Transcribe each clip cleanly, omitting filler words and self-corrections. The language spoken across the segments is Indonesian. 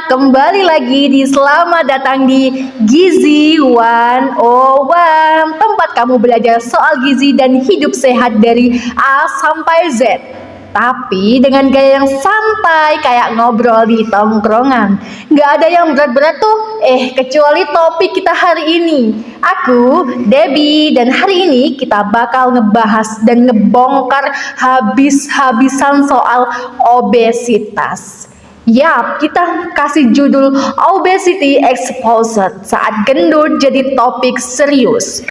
kembali lagi di Selamat Datang di Gizi 101, tempat kamu belajar soal gizi dan hidup sehat dari A sampai Z. Tapi dengan gaya yang santai kayak ngobrol di tongkrongan. Gak ada yang berat-berat tuh, kecuali topik kita hari ini. Aku, Debbie, dan hari ini kita bakal ngebahas dan ngebongkar habis-habisan soal obesitas. Yap, kita kasih judul Obesity Exposed saat gendut jadi topik serius.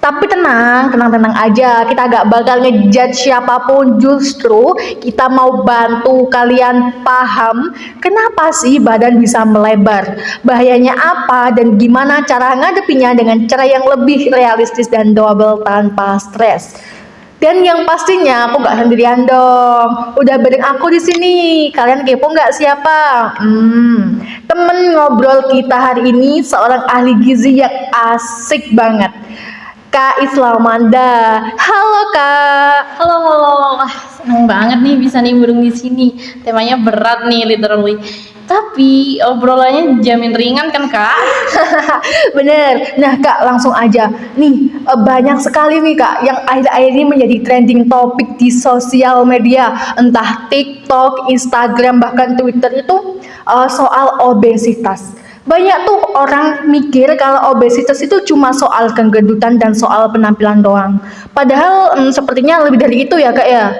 Tapi tenang aja, kita gak bakal ngejudge siapapun, justru kita mau bantu kalian paham kenapa sih badan bisa melebar, bahayanya apa, dan gimana cara ngadepinya dengan cara yang lebih realistis dan doable tanpa stres. Dan yang pastinya aku gak sendirian dong, udah bareng aku di sini. Kalian kepo nggak siapa? Temen ngobrol kita hari ini seorang ahli gizi yang asik banget, Kak Islamanda. Halo Kak. Halo. Wah, seneng banget nih bisa nimbrung di sini. Temanya berat nih literally. Tapi obrolannya jamin ringan kan, Kak? Bener. Nah Kak, langsung aja. Nih, banyak sekali nih Kak yang akhir-akhir ini menjadi trending topik di sosial media, entah TikTok, Instagram, bahkan Twitter itu soal obesitas. Banyak tuh orang mikir kalau obesitas itu cuma soal kegendutan dan soal penampilan doang. Padahal sepertinya lebih dari itu ya Kak ya.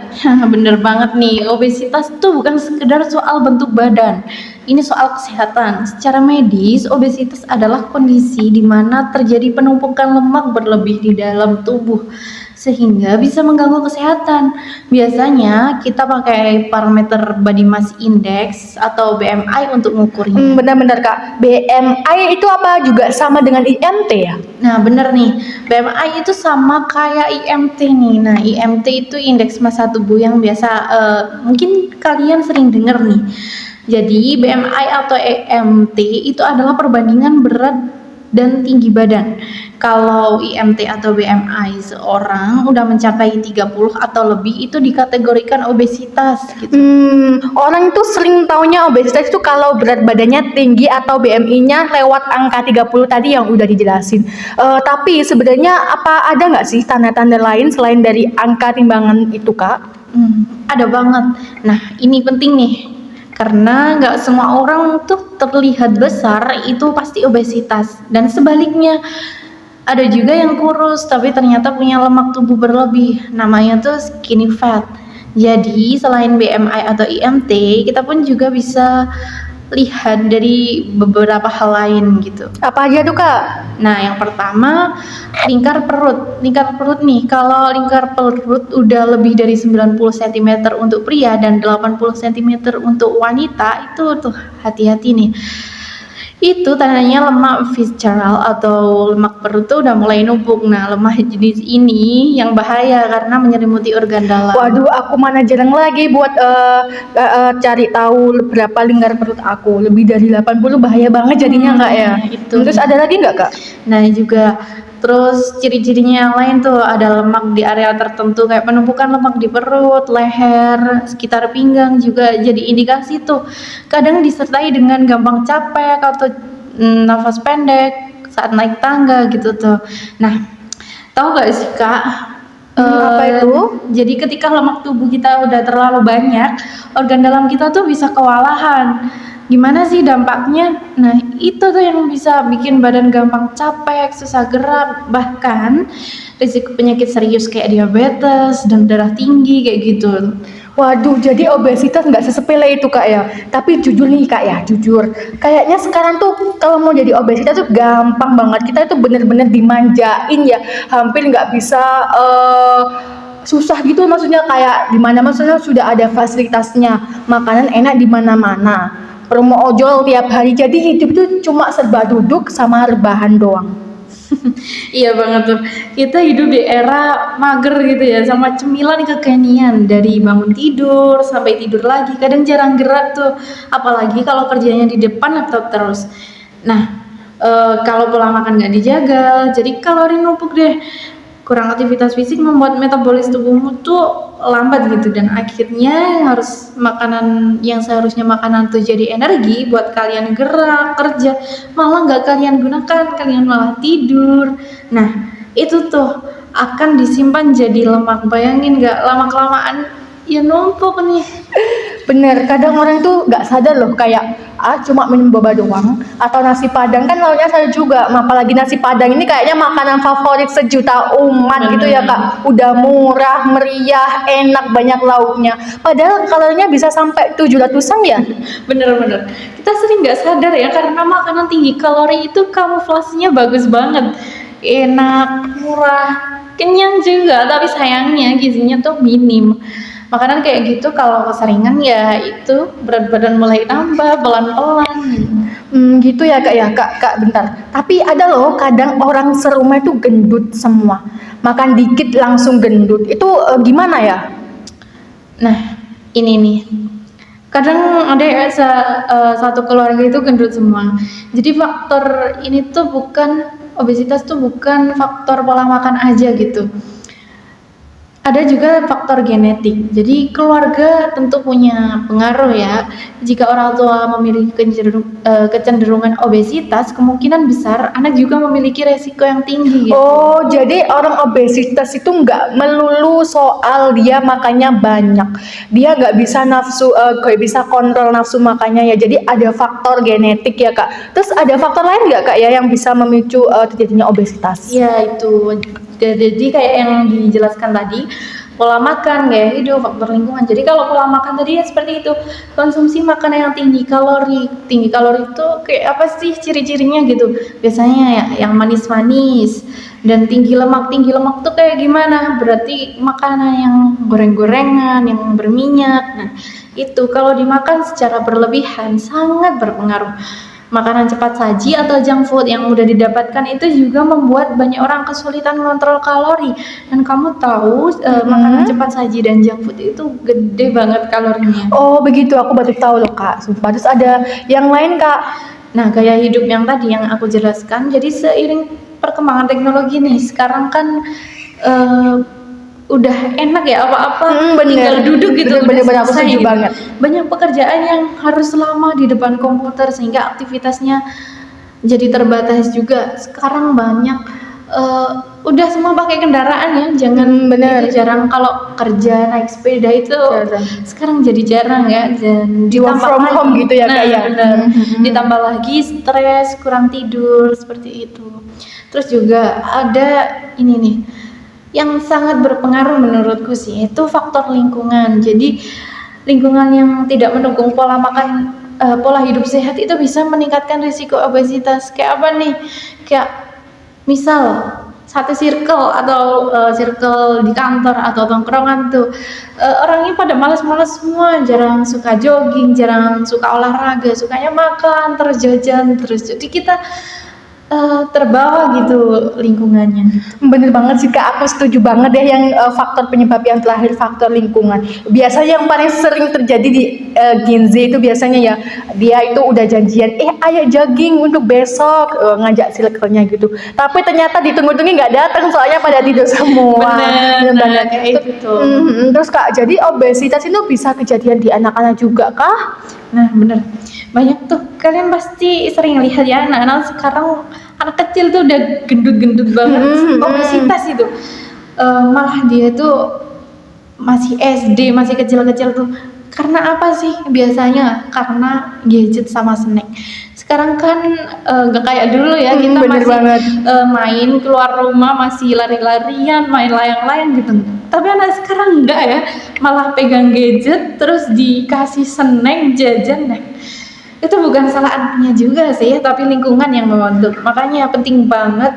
Bener banget nih, obesitas tuh bukan sekedar soal bentuk badan. Ini soal kesehatan. Secara medis, obesitas adalah kondisi di mana terjadi penumpukan lemak berlebih di dalam tubuh sehingga bisa mengganggu kesehatan. Biasanya kita pakai parameter body mass index atau BMI untuk mengukurnya. Benar-benar Kak. BMI itu apa juga sama dengan IMT ya? Nah bener nih, BMI itu sama kayak IMT nih. Nah IMT itu indeks massa tubuh yang biasa mungkin kalian sering denger nih. Jadi BMI atau IMT itu adalah perbandingan berat dan tinggi badan. Kalau IMT atau BMI seorang udah mencapai 30 atau lebih itu dikategorikan obesitas gitu. Orang itu sering taunya obesitas itu kalau berat badannya tinggi atau BMI-nya lewat angka 30 tadi yang udah dijelasin. Tapi sebenarnya apa ada nggak sih tanda-tanda lain selain dari angka timbangan itu Kak? Ada banget. Nah ini penting nih, karena nggak semua orang tuh terlihat besar itu pasti obesitas, dan sebaliknya ada juga yang kurus tapi ternyata punya lemak tubuh berlebih, namanya tuh skinny fat. Jadi selain BMI atau IMT, kita pun juga bisa lihat dari beberapa hal lain gitu. Apa aja tuh Kak? Nah yang pertama, lingkar perut nih. Kalau lingkar perut udah lebih dari 90 cm untuk pria dan 80 cm untuk wanita, itu tuh hati-hati nih. Itu tandanya lemak visceral atau lemak perut tuh udah mulai numpuk. Nah lemak jenis ini yang bahaya karena menyelimuti organ dalam. Waduh, aku mana jarang lagi buat cari tahu berapa lingkar perut aku. Lebih dari 80 bahaya banget jadinya Kak ya. Itu. Terus ada lagi nggak Kak? Nah juga terus ciri-cirinya yang lain tuh ada lemak di area tertentu kayak penumpukan lemak di perut, leher, sekitar pinggang juga jadi indikasi tuh. Kadang disertai dengan gampang capek atau nafas pendek saat naik tangga gitu tuh. Nah, tahu gak sih Kak? Apa itu? Jadi ketika lemak tubuh kita udah terlalu banyak, organ dalam kita tuh bisa kewalahan. Gimana sih dampaknya? Nah itu tuh yang bisa bikin badan gampang capek, susah gerak, bahkan risiko penyakit serius kayak diabetes dan darah tinggi kayak gitu. Waduh, jadi obesitas nggak sesepele itu Kak ya. Tapi jujur nih Kak ya, jujur. Kayaknya sekarang tuh kalau mau jadi obesitas tuh gampang banget. Kita itu bener-bener dimanjain ya. Hampir nggak bisa susah gitu, maksudnya kayak di mana-mana sudah ada fasilitasnya. Makanan enak di mana-mana. Promo ojol tiap hari, jadi hidup tuh cuma serba duduk sama rebahan doang. Iya banget tuh, kita hidup di era mager gitu ya, sama cemilan kekinian dari bangun tidur sampai tidur lagi, kadang jarang gerak tuh, apalagi kalau kerjanya di depan laptop terus. Nah kalau pola makan nggak dijaga, jadi kalori numpuk deh. kurang aktivitas fisik membuat metabolis tubuhmu tuh lambat gitu, dan akhirnya harus makanan yang seharusnya makanan tuh jadi energi buat kalian gerak kerja, malah nggak kalian gunakan, kalian malah tidur. Nah itu tuh akan disimpan jadi lemak. Bayangin nggak, lama kelamaan ya numpuk nih. Bener, kadang orang tuh nggak sadar loh, kayak cuma minum boba doang atau nasi padang kan lauknya saya juga. Apalagi nasi padang ini kayaknya makanan favorit sejuta umat gitu ya kak. Udah murah, meriah, enak, banyak lauknya. Padahal kalorinya bisa sampai 700-an ya. Bener-bener kita sering nggak sadar ya, karena makanan tinggi kalori itu kamuflasenya bagus banget, enak, murah, kenyang juga, tapi sayangnya gizinya tuh minim. Makanan kayak gitu kalau keseringan ya itu berat badan mulai nambah pelan-pelan. Gitu ya kak ya kak bentar. Tapi ada loh kadang orang serumah itu gendut semua. Makan dikit langsung gendut. Itu gimana ya? Nah ini nih, kadang ada ya satu keluarga itu gendut semua. Jadi faktor ini tuh bukan, obesitas tuh bukan faktor pola makan aja gitu. Ada juga faktor genetik. Jadi keluarga tentu punya pengaruh ya. Jika orang tua memiliki kecenderungan obesitas, kemungkinan besar anak juga memiliki resiko yang tinggi gitu. Oh, jadi orang obesitas itu nggak melulu soal dia makannya banyak. Dia nggak bisa bisa kontrol nafsu makannya ya. Jadi ada faktor genetik ya kak. Terus ada faktor lain nggak kak ya yang bisa memicu terjadinya obesitas? Ya itu. Jadi kayak yang dijelaskan tadi, pola makan, gaya hidup, faktor lingkungan. Jadi kalau pola makan tadi ya seperti itu, konsumsi makanan yang tinggi kalori itu kayak apa sih ciri-cirinya gitu? Biasanya ya yang manis-manis dan tinggi lemak tuh kayak gimana? Berarti makanan yang goreng-gorengan, yang berminyak. Nah itu kalau dimakan secara berlebihan sangat berpengaruh. Makanan cepat saji atau junk food yang mudah didapatkan itu juga membuat banyak orang kesulitan mengontrol kalori. Dan kamu tahu makanan cepat saji dan junk food itu gede banget kalorinya. Oh begitu, aku baru tahu loh kak. Sumpah. Terus ada yang lain kak? Nah gaya hidup yang tadi yang aku jelaskan, jadi seiring perkembangan teknologi nih, sekarang kan udah enak ya, apa-apa tinggal duduk gitu. Bener-bener aku setuju banget. Banyak pekerjaan yang harus lama di depan komputer sehingga aktivitasnya jadi terbatas juga. Sekarang banyak udah semua pakai kendaraan ya, jangan bener. jarang kalau kerja naik sepeda itu Jarang. sekarang jadi jarang ya, dan Di work from home gitu ya kak ya. bener. Ditambah lagi stres, kurang tidur seperti itu. Terus juga ada ini nih yang sangat berpengaruh menurutku sih, itu faktor lingkungan. Jadi lingkungan yang tidak mendukung pola makan, pola hidup sehat itu bisa meningkatkan risiko obesitas. Kayak apa nih? Kayak misal satu circle atau circle di kantor atau tongkrongan tuh orangnya pada malas-malas semua, jarang suka jogging, jarang suka olahraga, sukanya makan terus, jajan terus. Jadi kita terbawa gitu lingkungannya. Bener banget sih kak, aku setuju banget ya yang faktor penyebab yang terakhir, faktor lingkungan. Biasanya yang paling sering terjadi di Gen Z itu biasanya ya, dia itu udah janjian, ayo jogging untuk besok, ngajak circle-nya gitu. Tapi ternyata ditunggu-tunggu nggak datang, soalnya pada tidur semua. Bener banget kayak itu. Terus kak, jadi obesitas itu bisa kejadian di anak-anak juga kah? Nah bener, banyak tuh, kalian pasti sering lihat ya anak-anak sekarang, anak kecil tuh udah gendut-gendut banget, obesitas itu. Malah dia tuh masih SD, masih kecil-kecil tuh. Karena apa sih? Biasanya karena gadget sama snack. Sekarang kan gak kayak dulu ya, kita masih main keluar rumah, masih lari-larian, main layang-layang gitu. Tapi anak sekarang enggak ya, malah pegang gadget terus dikasih snack, jajan. Nah itu bukan salah anaknya juga sih, tapi lingkungan yang membentuk. Makanya penting banget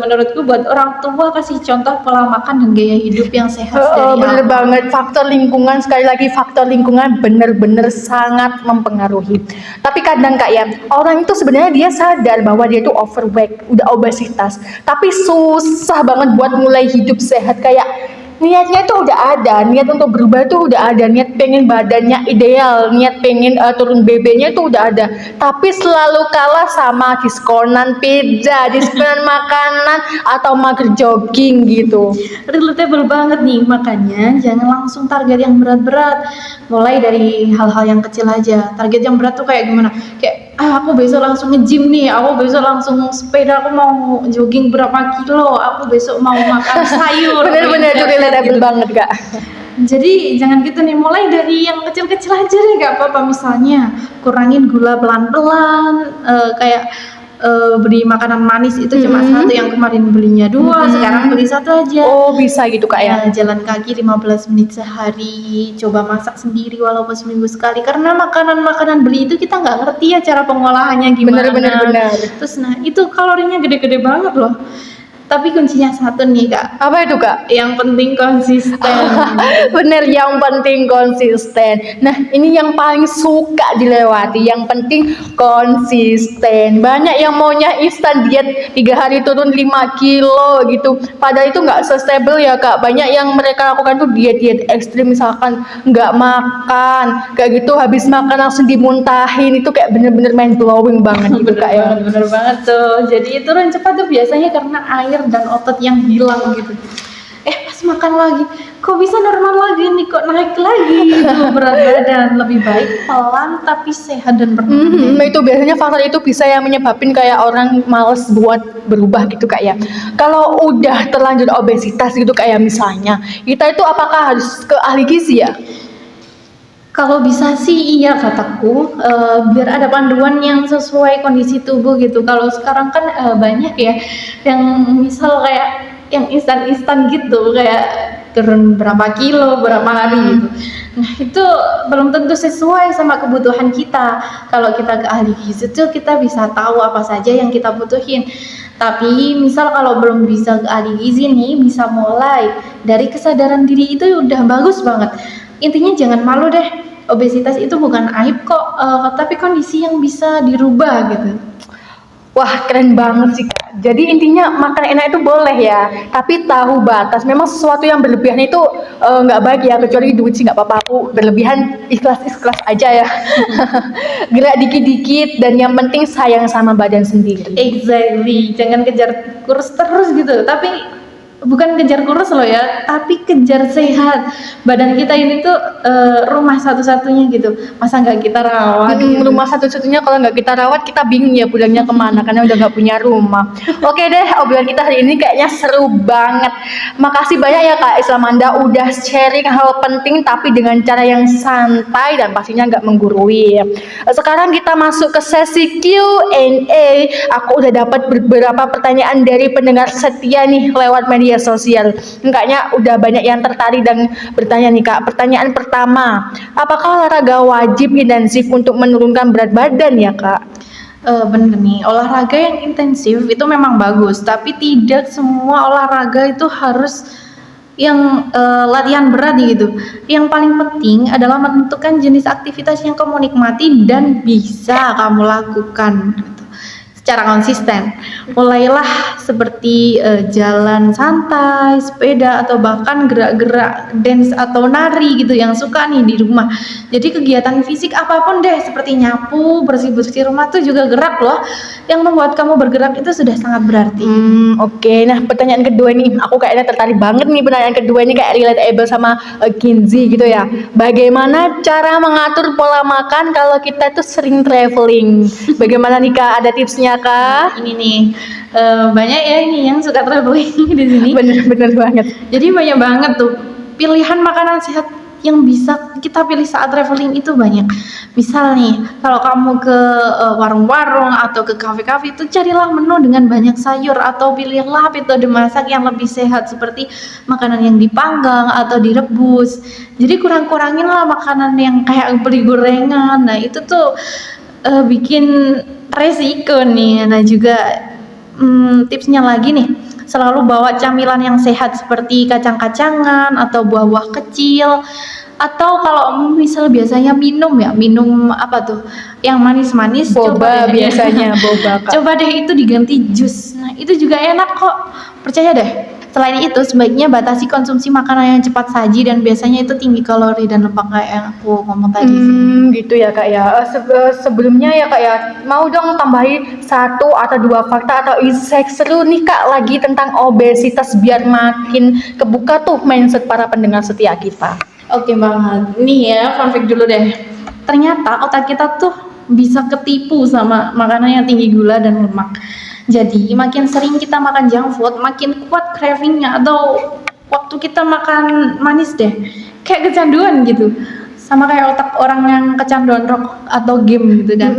menurutku buat orang tua kasih contoh pola makan dan gaya hidup yang sehat dari bener awal. banget, faktor lingkungan, sekali lagi faktor lingkungan bener-bener sangat mempengaruhi. Tapi kadang kak ya, orang itu sebenarnya dia sadar bahwa dia itu overweight, udah obesitas, tapi susah banget buat mulai hidup sehat. Kayak niatnya tuh udah ada, niat untuk berubah tuh udah ada, niat pengen badannya ideal, niat pengen turun BB-nya tuh udah ada, tapi selalu kalah sama diskonan pizza, diskonan makanan atau mager jogging gitu. Relatable banget nih, makanya jangan langsung target yang berat-berat. Mulai dari hal-hal yang kecil aja. Target yang berat tuh kayak gimana? Kayak aku besok langsung nge-gym nih, aku besok langsung sepeda, aku mau jogging berapa kilo, aku besok mau makan sayur. Bener-bener itu relatable Gitu. banget Kak. Jadi jangan gitu nih, mulai dari yang kecil-kecil aja deh, gak apa-apa. Misalnya kurangin gula pelan-pelan, kayak beli makanan manis itu cuma satu, yang kemarin belinya dua, sekarang beli satu aja. Oh bisa gitu Kak ya. Jalan kaki 15 menit sehari, coba masak sendiri walaupun seminggu sekali, karena makanan-makanan beli itu kita nggak ngerti ya cara pengolahannya gimana. Bener. Terus itu kalorinya gede-gede banget loh. Tapi kuncinya satu nih Kak, Apa itu Kak? yang penting konsisten. Bener, yang penting konsisten. Nah ini yang paling suka dilewati, yang penting konsisten. Banyak yang maunya instan diet 3 hari turun 5 kilo gitu, padahal itu nggak sustainable ya Kak. Banyak yang mereka lakukan tuh diet ekstrim, misalkan nggak makan kayak gitu, habis makan langsung dimuntahin, itu kayak bener-bener mind blowing banget gitu Kak ya. Bener banget tuh. Jadi turun cepat tuh biasanya karena air dan otot yang hilang gitu. Pas makan lagi, kok bisa normal lagi nih, kok naik lagi gitu berat badan. Lebih baik pelan tapi sehat dan bertahan. Itu biasanya faktor itu bisa yang menyebabin kayak orang males buat berubah gitu Kak ya. Kalau udah terlanjur obesitas gitu kayak misalnya, kita itu apakah harus ke ahli gizi ya? Kalau bisa sih iya kataku, biar ada panduan yang sesuai kondisi tubuh gitu. Kalau sekarang kan banyak ya yang misal kayak yang instan-instan gitu, kayak turun berapa kilo berapa hari gitu. Nah itu belum tentu sesuai sama kebutuhan kita. Kalau kita ke ahli gizi tuh kita bisa tahu apa saja yang kita butuhin. Tapi misal kalau belum bisa ke ahli gizi nih, bisa mulai dari kesadaran diri, itu udah bagus banget. Intinya jangan malu deh, obesitas itu bukan aib kok, tapi kondisi yang bisa dirubah gitu. Wah keren banget sih Kak. Jadi intinya makan enak itu boleh ya, tapi tahu batas. Memang sesuatu yang berlebihan itu nggak baik ya, kecuali duit sih nggak apa-apa. Aku berlebihan ikhlas aja ya. Gerak dikit-dikit dan yang penting sayang sama badan sendiri. Exactly, jangan kejar kurus terus gitu, tapi bukan kejar kurus loh ya, tapi kejar sehat. Badan kita ini tuh rumah satu-satunya gitu, masa nggak kita rawat gitu. Rumah satu-satunya, kalau nggak kita rawat kita bingung ya pulangnya kemana, karena udah nggak punya rumah. Oke deh, obrolan kita hari ini kayaknya seru banget. Makasih banyak ya Kak Islamanda udah sharing hal penting tapi dengan cara yang santai dan pastinya nggak menggurui. Sekarang kita masuk ke sesi Q&A. Aku udah dapat beberapa pertanyaan dari pendengar setia nih lewat media sosial. Kayaknya udah banyak yang tertarik dan bertanya nih Kak. Pertanyaan pertama, apakah olahraga wajib intensif untuk menurunkan berat badan ya Kak? Bener nih, olahraga yang intensif itu memang bagus, tapi tidak semua olahraga itu harus yang latihan berat gitu. Yang paling penting adalah menentukan jenis aktivitas yang kamu nikmati dan bisa kamu lakukan gitu, secara konsisten. Mulailah seperti jalan santai, sepeda, atau bahkan gerak-gerak dance atau nari gitu yang suka nih di rumah. Jadi kegiatan fisik apapun deh, seperti nyapu, bersih-bersih rumah tuh juga gerak loh. Yang membuat kamu bergerak itu sudah sangat berarti. Oke. Nah pertanyaan kedua nih, aku kayaknya tertarik banget nih. Pertanyaan kedua ini kayak relatable sama Kenzi gitu ya. Bagaimana cara mengatur pola makan kalau kita tuh sering traveling? Bagaimana nih Kak? Ada tipsnya Kak? Ini nih, banyak ya ini yang suka traveling di sini. Bener banget. Jadi banyak banget tuh pilihan makanan sehat yang bisa kita pilih saat traveling itu banyak. Misal nih, kalau kamu ke warung-warung atau ke kafe-kafe itu carilah menu dengan banyak sayur, atau pilihlah metode masak yang lebih sehat seperti makanan yang dipanggang atau direbus. Jadi kurang-kurangin lah makanan yang kayak beli gorengan. Nah itu tuh bikin resiko nih. Nah juga tipsnya lagi nih, selalu bawa camilan yang sehat seperti kacang-kacangan atau buah-buah kecil. Atau kalau misal biasanya minum apa tuh yang manis-manis, Boba coba deh. biasanya boba Kak. Coba deh itu diganti jus. Nah itu juga enak kok, percaya deh. Selain itu, sebaiknya batasi konsumsi makanan yang cepat saji dan biasanya itu tinggi kalori dan lemak kayak yang aku ngomong tadi sih. Gitu ya kak ya. Sebelumnya ya kak ya, mau dong tambahin 1 atau 2 fakta atau insight seru nih kak lagi tentang obesitas biar makin kebuka tuh mindset para pendengar setia kita. Oke banget. Nih ya, fun fact dulu deh. Ternyata otak kita tuh bisa ketipu sama makanan yang tinggi gula dan lemak. Jadi makin sering kita makan junk food, makin kuat cravingnya. Atau waktu kita makan manis deh, kayak kecanduan gitu. Sama kayak otak orang yang kecanduan rokok atau game gitu kan.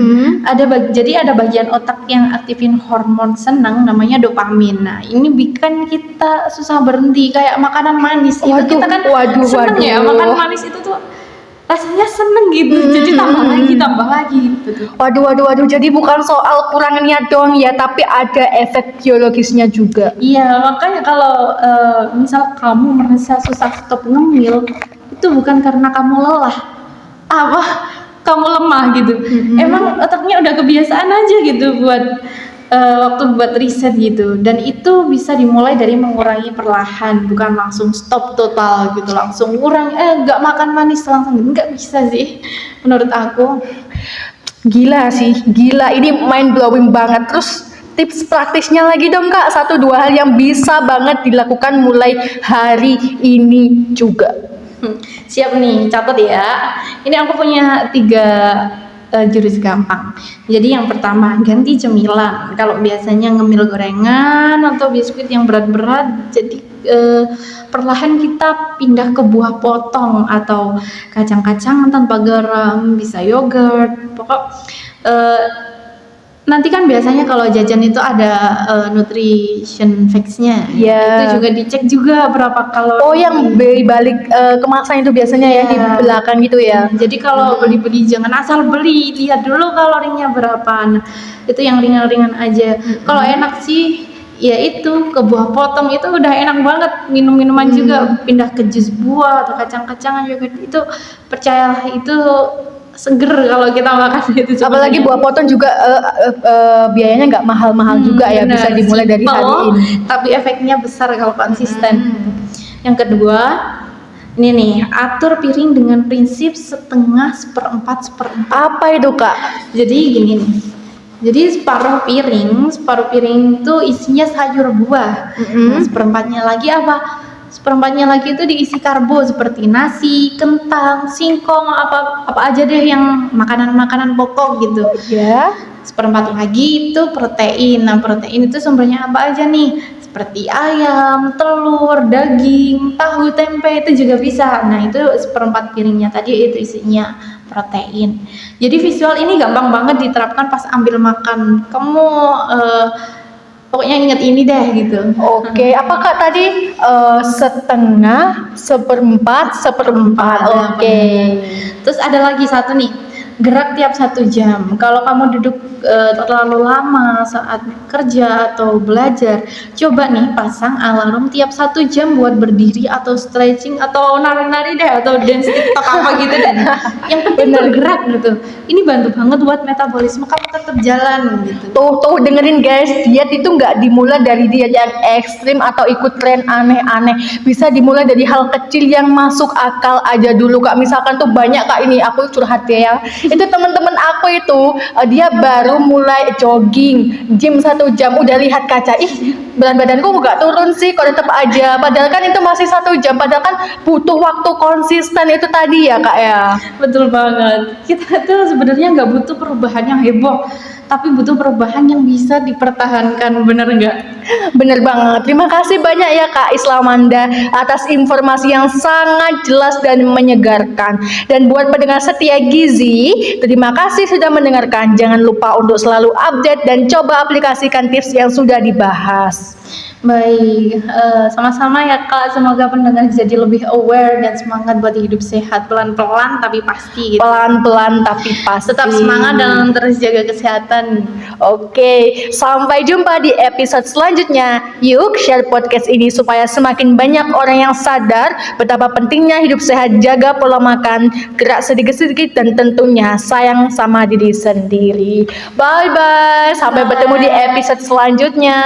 Jadi ada bagian otak yang aktifin hormon senang namanya dopamin. Nah, ini bikin kita susah berhenti kayak makanan manis. Itu kita kan seneng ya makan manis itu tuh rasanya seneng gitu. Jadi tambah lagi gitu tuh. Waduh. Jadi bukan soal kurang niat doang ya, tapi ada efek biologisnya juga. Iya, makanya kalau misal kamu merasa susah stop ngemil, itu bukan karena kamu lelah, kamu lemah gitu. Emang otaknya udah kebiasaan aja gitu buat waktu buat riset gitu. Dan itu bisa dimulai dari mengurangi perlahan, bukan langsung stop total gitu, langsung kurang nggak makan manis langsung gitu. Nggak bisa sih menurut aku. Gila sih, gila ini mind blowing banget. Terus tips praktisnya lagi dong kak, 1-2 hal yang bisa banget dilakukan mulai hari ini juga. Siap nih, catat ya. Ini aku punya 3 jurus gampang. Jadi yang pertama, ganti cemilan. Kalau biasanya ngemil gorengan atau biskuit yang berat-berat, jadi perlahan kita pindah ke buah potong atau kacang-kacangan tanpa garam, bisa yogurt. Nanti kan biasanya kalau jajan itu ada nutrition facts-nya. Ya. Itu juga dicek juga berapa kalori. Oh, yang di balik kemasan itu biasanya ya di belakang gitu ya. Jadi kalau beli-beli jangan asal beli, lihat dulu kalorinya berapa. Nah, itu yang ringan-ringan aja. Kalau enak sih ya itu ke buah potong itu udah enak banget. Minum-minuman juga pindah ke jus buah atau kacang-kacangan juga itu percayalah itu seger kalau kita makan itu. Apalagi buah potong juga biayanya nggak mahal-mahal juga ya, bisa dimulai dari hari ini. Tapi efeknya besar kalau konsisten. Yang kedua, ini nih, atur piring dengan prinsip setengah, seperempat. Apa itu kak? Jadi gini nih. Jadi separuh piring itu isinya sayur buah. Nah, seperempatnya lagi apa? Seperempatnya lagi itu diisi karbo seperti nasi, kentang, singkong, apa aja deh yang makanan-makanan pokok gitu. Ya. Seperempat lagi itu protein. Nah, protein itu sumbernya apa aja nih? Seperti ayam, telur, daging, tahu, tempe itu juga bisa. Nah, itu seperempat piringnya tadi itu isinya protein. Jadi visual ini gampang banget diterapkan pas ambil makan. Kamu pokoknya ingat ini deh gitu. Oke, apakah tadi setengah, seperempat? Oke. Terus ada lagi satu nih, gerak tiap 1 jam. Kalau kamu duduk terlalu lama saat kerja atau belajar, coba nih pasang alarm tiap 1 jam buat berdiri atau stretching atau nari-nari deh atau dance TikTok apa gitu deh. Yang penting bergerak gitu. Ini bantu banget buat metabolisme kamu tetap jalan gitu. Tuh dengerin guys, diet itu nggak dimulai dari diet yang ekstrim atau ikut tren aneh-aneh. Bisa dimulai dari hal kecil yang masuk akal aja dulu kak. Misalkan tuh banyak kak, ini aku curhat ya. Itu teman-teman aku itu dia baru mulai jogging, gym 1 jam, udah lihat kaca, berat badanku nggak turun sih, kok tetap aja. Padahal kan itu masih 1 jam, padahal kan butuh waktu konsisten itu tadi ya kak ya. Betul banget. Kita tuh sebenarnya nggak butuh perubahan yang heboh, tapi butuh perubahan yang bisa dipertahankan, bener nggak? Bener banget. Terima kasih banyak ya Kak Islamanda atas informasi yang sangat jelas dan menyegarkan. Dan buat pendengar setia Gizi, terima kasih sudah mendengarkan. Jangan lupa untuk selalu update dan coba aplikasikan tips yang sudah dibahas. Baik, sama-sama ya Kak. Semoga pendengar jadi lebih aware dan semangat buat hidup sehat, pelan-pelan tapi pasti gitu. Pelan-pelan tapi pasti. Tetap semangat dan terus jaga kesehatan. Oke, sampai jumpa di episode selanjutnya. Yuk share podcast ini supaya semakin banyak orang yang sadar betapa pentingnya hidup sehat, jaga pola makan, gerak sedikit-sedikit, dan tentunya sayang sama diri sendiri. Bye-bye, sampai bertemu di episode selanjutnya.